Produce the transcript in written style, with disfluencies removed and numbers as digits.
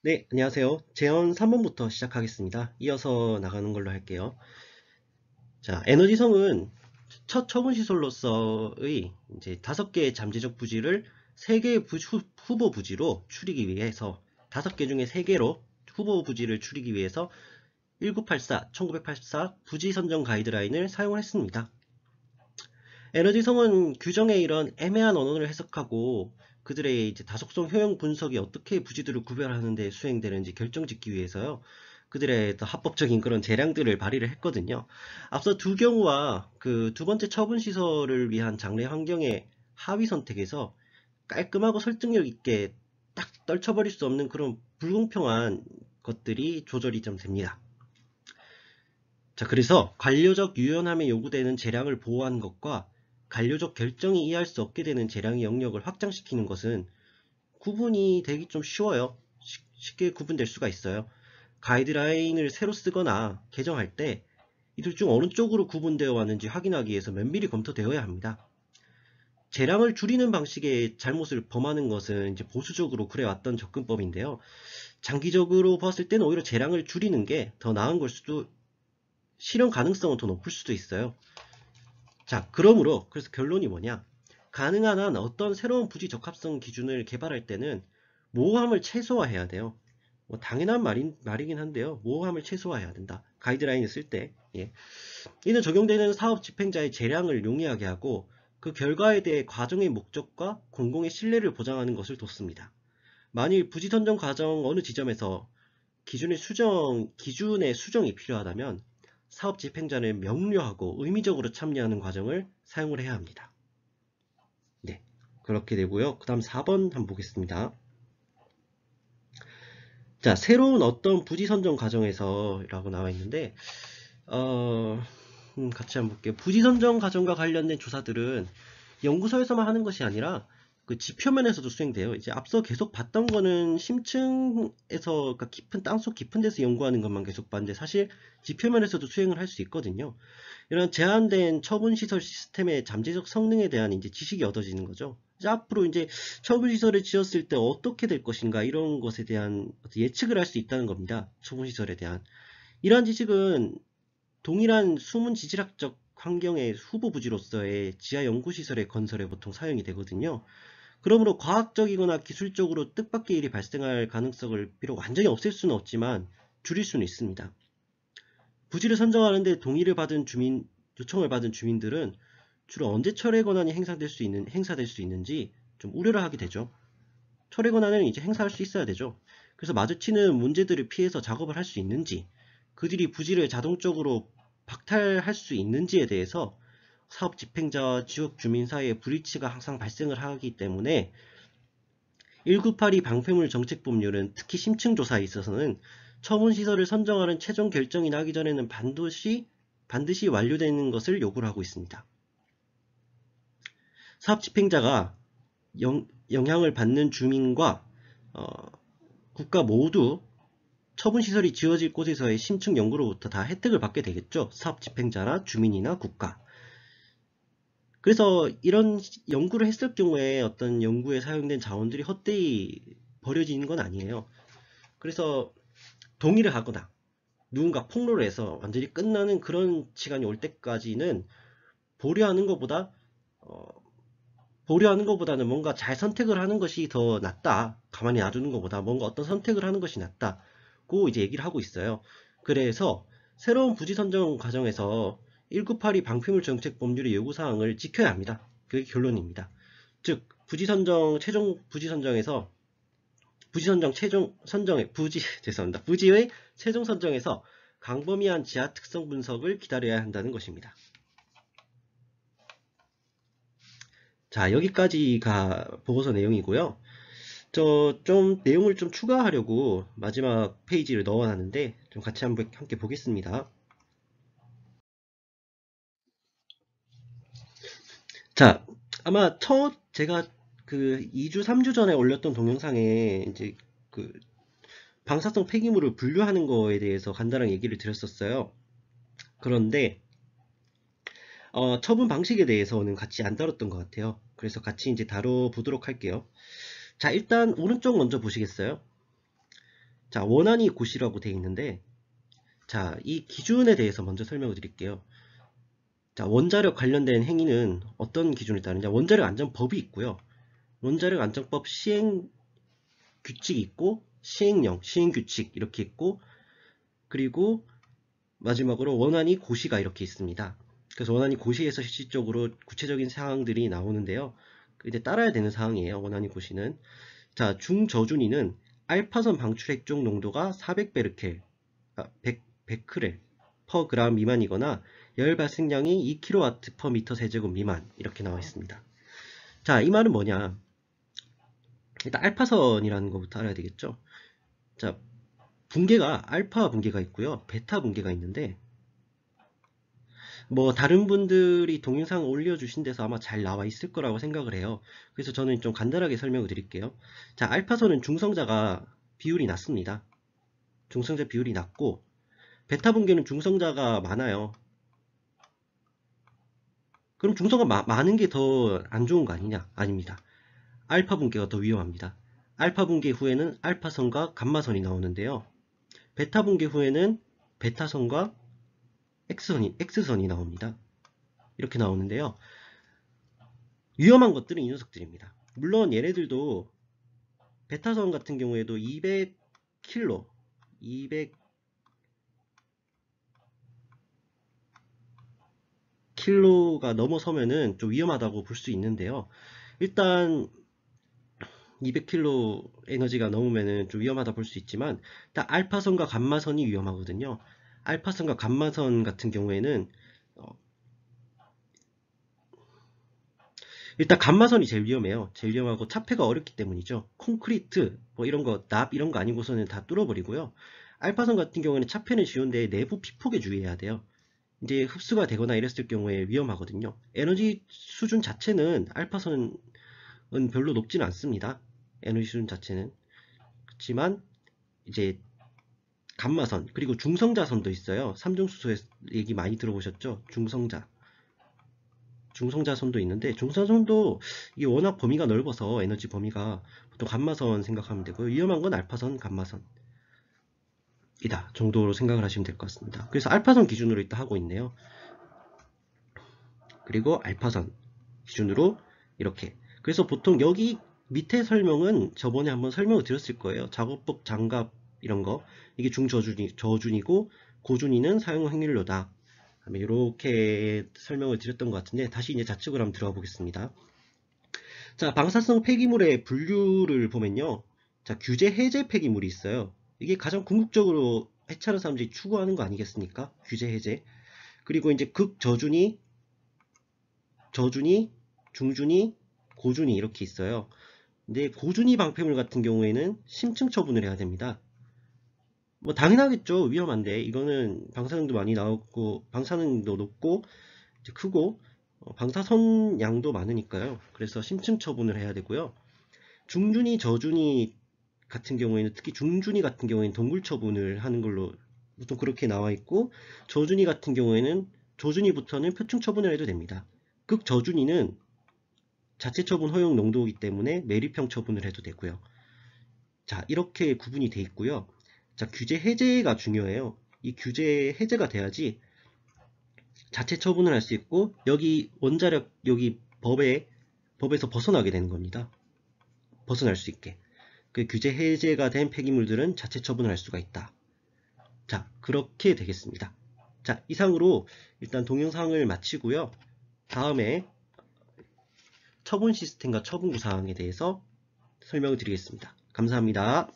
네, 안녕하세요. 제언 3번부터 시작하겠습니다. 이어서 나가는 걸로 할게요. 자, 에너지성은 첫 처분 시설로서의 이제 5개의 잠재적 부지를 3개의 후보 부지로 추리기 위해서 5개 중에 3개로 후보 부지를 추리기 위해서 1984, 1984 부지 선정 가이드라인을 사용했습니다. 에너지성은 규정의 이런 애매한 언어를 해석하고 그들의 이제 다속성 효용 분석이 어떻게 부지들을 구별하는 데 수행되는지 결정짓기 위해서요. 그들의 더 합법적인 그런 재량들을 발휘를 했거든요. 앞서 두 경우와 그 두 번째 처분 시설을 위한 장래 환경의 하위 선택에서 깔끔하고 설득력 있게 딱 떨쳐버릴 수 없는 그런 불공평한 것들이 조절이 좀 됩니다. 자, 그래서 관료적 유연함에 요구되는 재량을 보호하는 것과 관료적 결정이 이해할 수 없게 되는 재량의 영역을 확장시키는 것은 구분이 되기 좀 쉬워요. 쉽게 구분될 수가 있어요. 가이드라인을 새로 쓰거나 개정할 때 이들 중 어느 쪽으로 구분되어 왔는지 확인하기 위해서 면밀히 검토되어야 합니다. 재량을 줄이는 방식의 잘못을 범하는 것은 이제 보수적으로 그래왔던 접근법인데요. 장기적으로 봤을 때는 오히려 재량을 줄이는 게 더 나은 걸 수도, 실현 가능성은 더 높을 수도 있어요. 자, 그러므로 그래서 결론이 뭐냐? 가능한 한 어떤 새로운 부지 적합성 기준을 개발할 때는 모호함을 최소화해야 돼요. 뭐 당연한 말이긴 한데요. 모호함을 최소화해야 된다. 가이드라인을 쓸 때. 예. 이는 적용되는 사업 집행자의 재량을 용이하게 하고 그 결과에 대해 과정의 목적과 공공의 신뢰를 보장하는 것을 뒀습니다. 만일 부지 선정 과정 어느 지점에서 기준의 수정이 필요하다면 사업 집행자는 명료하고 의미적으로 참여하는 과정을 사용을 해야 합니다. 네, 그렇게 되고요. 그 다음 4번 한번 보겠습니다. 자, 새로운 어떤 부지 선정 과정에서 라고 나와 있는데 같이 한번 볼게요. 부지 선정 과정과 관련된 조사들은 연구소에서만 하는 것이 아니라 그 지표면에서도 수행돼요. 이제 앞서 계속 봤던 거는 심층에서, 그러니까 깊은 땅속 깊은 데서 연구하는 것만 계속 봤는데 사실 지표면에서도 수행을 할 수 있거든요. 이런 제한된 처분 시설 시스템의 잠재적 성능에 대한 이제 지식이 얻어지는 거죠. 이제 앞으로 이제 처분 시설을 지었을 때 어떻게 될 것인가 이런 것에 대한 예측을 할 수 있다는 겁니다. 처분 시설에 대한 이러한 지식은 동일한 수문 지질학적 환경의 후보 부지로서의 지하 연구시설의 건설에 보통 사용이 되거든요. 그러므로 과학적이거나 기술적으로 뜻밖의 일이 발생할 가능성을 비록 완전히 없앨 수는 없지만 줄일 수는 있습니다. 부지를 선정하는데 요청을 받은 주민들은 주로 언제 철회 권한이 행사될 수 있는지 좀 우려를 하게 되죠. 철회 권한을 이제 행사할 수 있어야 되죠. 그래서 마주치는 문제들을 피해서 작업을 할 수 있는지, 그들이 부지를 자동적으로 박탈할 수 있는지에 대해서 사업 집행자와 지역 주민 사이의 불일치가 항상 발생을 하기 때문에 1982 방패물 정책법률은 특히 심층조사에 있어서는 처분시설을 선정하는 최종 결정이 나기 전에는 반드시 완료되는 것을 요구를 하고 있습니다. 사업 집행자가 영향을 받는 주민과 국가 모두 처분시설이 지어질 곳에서의 심층 연구로부터 다 혜택을 받게 되겠죠. 사업 집행자나 주민이나 국가. 그래서 이런 연구를 했을 경우에 어떤 연구에 사용된 자원들이 헛되이 버려지는 건 아니에요. 그래서 동의를 하거나 누군가 폭로를 해서 완전히 끝나는 그런 시간이 올 때까지는 보류하는 것보다 어, 보류하는 것보다는 뭔가 잘 선택을 하는 것이 더 낫다. 가만히 놔두는 것보다 뭔가 어떤 선택을 하는 것이 낫다고 이제 얘기를 하고 있어요. 그래서 새로운 부지 선정 과정에서 1982 방패물 정책 법률의 요구사항을 지켜야 합니다. 그게 결론입니다. 즉, 부지 선정에서 죄송합니다. 부지의 최종 선정에서 광범위한 지하 특성 분석을 기다려야 한다는 것입니다. 자, 여기까지가 보고서 내용이고요. 좀 내용을 좀 추가하려고 마지막 페이지를 넣어놨는데 좀 같이 함께 보겠습니다. 자, 아마 제가 그 2주, 3주 전에 올렸던 동영상에 이제 그 방사성 폐기물을 분류하는 거에 대해서 간단하게 얘기를 드렸었어요. 그런데 처분 방식에 대해서는 같이 안 다뤘던 것 같아요. 그래서 같이 이제 다뤄보도록 할게요. 자, 일단 오른쪽 먼저 보시겠어요? 자, 원안이 고시라고 되어 있는데, 자, 이 기준에 대해서 먼저 설명을 드릴게요. 자, 원자력 관련된 행위는 어떤 기준을 따르냐? 원자력 안전법이 있고요. 원자력 안전법 시행 규칙이 있고, 시행령, 시행 규칙 이렇게 있고, 그리고 마지막으로 원안이 고시가 이렇게 있습니다. 그래서 원안이 고시에서 실질적으로 구체적인 사항들이 나오는데요. 이제 따라야 되는 사항이에요. 원안이 고시는. 자, 중저준위는 알파선 방출 핵종 농도가 400베르켈, 100크렐 퍼 그램 미만이거나 열 발생량이 2kW per 미터 세제곱 미만 이렇게 나와 있습니다. 자, 이 말은 뭐냐? 일단 알파선이라는 것부터 알아야 되겠죠. 자, 붕괴가 알파 붕괴가 있고요, 베타 붕괴가 있는데 뭐 다른 분들이 동영상 올려주신 데서 아마 잘 나와 있을 거라고 생각을 해요. 그래서 저는 좀 간단하게 설명을 드릴게요. 자, 알파선은 중성자가 비율이 낮습니다. 중성자 비율이 낮고, 베타 붕괴는 중성자가 많아요. 그럼 중성자가 많은 게 더 안 좋은 거 아니냐? 아닙니다. 알파 붕괴가 더 위험합니다. 알파 붕괴 후에는 알파선과 감마선이 나오는데요. 베타 붕괴 후에는 베타선과 X선이 나옵니다. 이렇게 나오는데요. 위험한 것들은 이 녀석들입니다. 물론 얘네들도 베타선 같은 경우에도 200kg, 200kg가 넘어서면은 좀 위험하다고 볼 수 있는데요. 일단 200kg 에너지가 넘으면은 좀 위험하다 볼 수 있지만, 일단 알파선과 감마선이 위험하거든요. 알파선과 감마선 같은 경우에는 일단 감마선이 제일 위험해요. 제일 위험하고 차폐가 어렵기 때문이죠. 콘크리트 뭐 이런 거, 납 이런 거 아니고서는 다 뚫어버리고요. 알파선 같은 경우에는 차폐는 쉬운데 내부 피폭에 주의해야 돼요. 이제 흡수가 되거나 이랬을 경우에 위험하거든요. 에너지 수준 자체는 알파선은 별로 높지는 않습니다. 에너지 수준 자체는. 그렇지만 이제 감마선 그리고 중성자선도 있어요. 삼중수소에 얘기 많이 들어보셨죠? 중성자선도 있는데, 중성자선도 이게 워낙 범위가 넓어서 에너지 범위가 보통 감마선 생각하면 되고요. 위험한 건 알파선, 감마선이다 정도로 생각을 하시면 될 것 같습니다. 그래서 알파선 기준으로 일단 하고 있네요. 그리고 알파선 기준으로 이렇게. 그래서 보통 여기 밑에 설명은 저번에 한번 설명을 드렸을 거예요. 작업법, 장갑 이런 거. 이게 저준이고 고준위는 사용 확률로다. 이렇게 설명을 드렸던 것 같은데, 다시 이제 좌측으로 한번 들어가 보겠습니다. 자, 방사성 폐기물의 분류를 보면요. 자, 규제 해제 폐기물이 있어요. 이게 가장 궁극적으로 해체하는 사람들이 추구하는 거 아니겠습니까? 규제 해제. 그리고 이제 극저준위, 저준위, 중준위, 고준위 이렇게 있어요. 근데 고준위 방패물 같은 경우에는 심층 처분을 해야 됩니다. 뭐 당연하겠죠. 위험한데 이거는 방사능도 많이 나오고 방사능도 높고 이제 크고 방사선 양도 많으니까요. 그래서 심층 처분을 해야 되고요. 중준위, 저준위 같은 경우에는, 특히 중준위 같은 경우에는 동굴 처분을 하는 걸로 보통 그렇게 나와 있고, 저준위 같은 경우에는 조준위부터는 표층 처분을 해도 됩니다. 극저준위는 자체 처분 허용 농도이기 때문에 매립형 처분을 해도 되고요. 자, 이렇게 구분이 돼 있고요. 자, 규제 해제가 중요해요. 이 규제 해제가 돼야지 자체 처분을 할 수 있고, 여기 원자력, 여기 법에서 벗어나게 되는 겁니다. 벗어날 수 있게. 그 규제 해제가 된 폐기물들은 자체 처분을 할 수가 있다. 자, 그렇게 되겠습니다. 자, 이상으로 일단 동영상을 마치고요. 다음에 처분 시스템과 처분 구상에 대해서 설명을 드리겠습니다. 감사합니다.